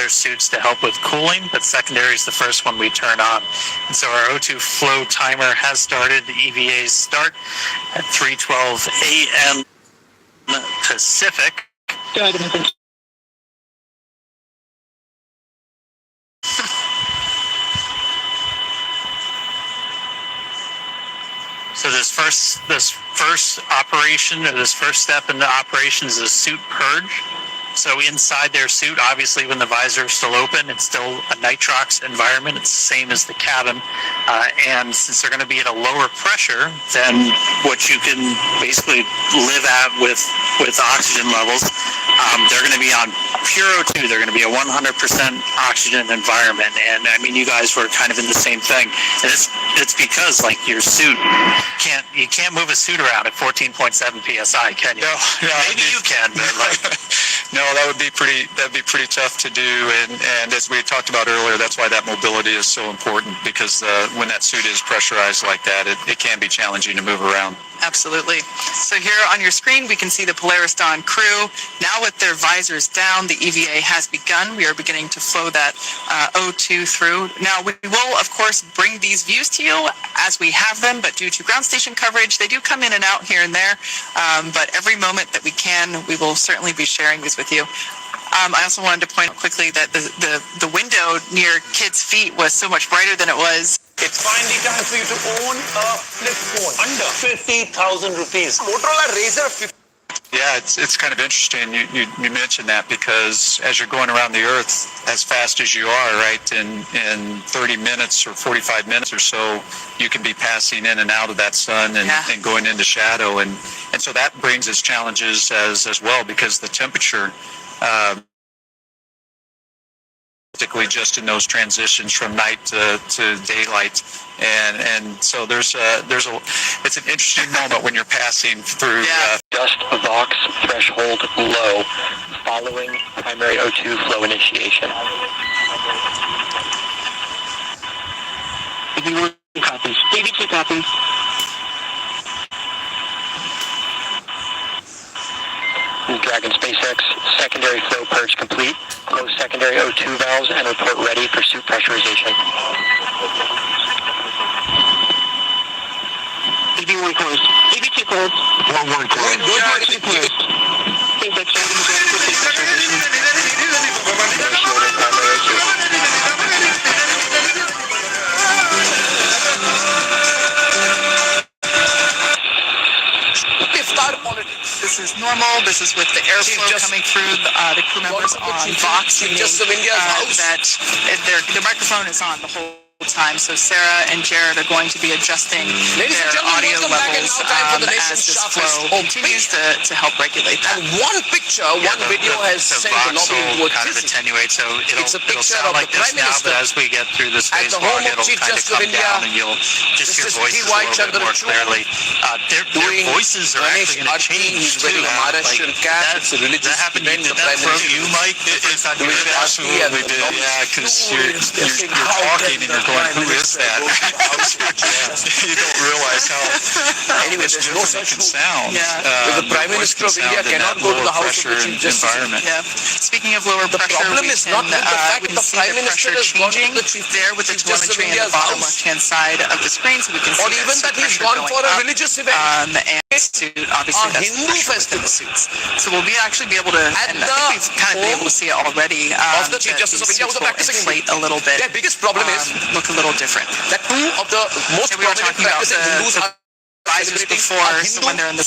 other suits to help with cooling, but secondary is the first one we turn on. And so our O2 flow timer has started. The EVAs start at 3:12 a.m. Pacific. So this first operation, or this first step into operation, is a suit purge. So inside their suit, obviously when the visor is still open, it's still a nitrox environment. It's the same as the cabin. And since they're going to be at a lower pressure than what you can basically live at with oxygen levels, they're going to be on pure O2. They're going to be a 100% oxygen environment. And I mean, you guys were kind of in the same thing. And it's because like your suit, you can't move a suit around at 14.7 psi, can you? No, maybe you can, but like. No, that'd be pretty tough to do, and as we talked about earlier, that's why that mobility is so important, because when that suit is pressurized like that, it can be challenging to move around. Absolutely. So here on your screen, we can see the Polaris Dawn crew. Now with their visors down, the EVA has begun. We are beginning to flow that O2 through. Now, we will, of course, bring these views to you as we have them, but due to ground station coverage, they do come in and out here and there. But every moment that we can, we will certainly be sharing these with you. I also wanted to point out quickly that the window near Kid's feet was so much brighter than it was. It's finally time for you to own a flip phone under 50,000 rupees. Motorola Razr 50. Yeah, it's kind of interesting you mentioned that, because as you're going around the Earth as fast as you are, right, in 30 minutes or 45 minutes or so, you can be passing in and out of that sun and going into shadow. And so that brings its challenges as well, because the temperature, particularly just in those transitions from night to daylight, and so it's an interesting moment when you're passing through. Just Vox threshold low following primary O2 flow initiation. EV1 copies. EV2 copies. Dragon SpaceX secondary flow purge complete. Close secondary O2 valves and report ready for suit pressurization. EV1 closed. EV2 closed. 1-1 closed. EV2 closed. SpaceX Dragon ready for suit pressurization. Initiating primary O2. This is normal. This is with the airflow coming through the crew members on Vox. That their microphone is on the whole time. So Sarah and Jared are going to be adjusting their audio levels as this flow continues to help regulate that. And one picture, one video has sent the lobby into kind of attenuate, so it'll sound like this now, but as we get through the spacewalk, it'll kind of come down, and you'll just hear voices a little bit more clearly. Their voices are actually going to change too. That happened. Did that throw you, Mike? Absolutely did. Yeah, because you're talking and you're going, who is that? You don't realize how different it can sound. The Prime Minister of India cannot go to the House of the Chief Justice. Speaking of lower pressure, we can see the pressure changing there with the telemetry in the bottom left-hand side of the screen, so we can see even that he's gone for a religious event. And obviously that's the pressure within the suits. So we'll actually be able to, and I think we've kind of been able to see it already. The Chief Justice of India was practicing inflate a little bit. Their biggest problem is look a little different. That two of the most we were talking about Hindus the visors before, so when they're in the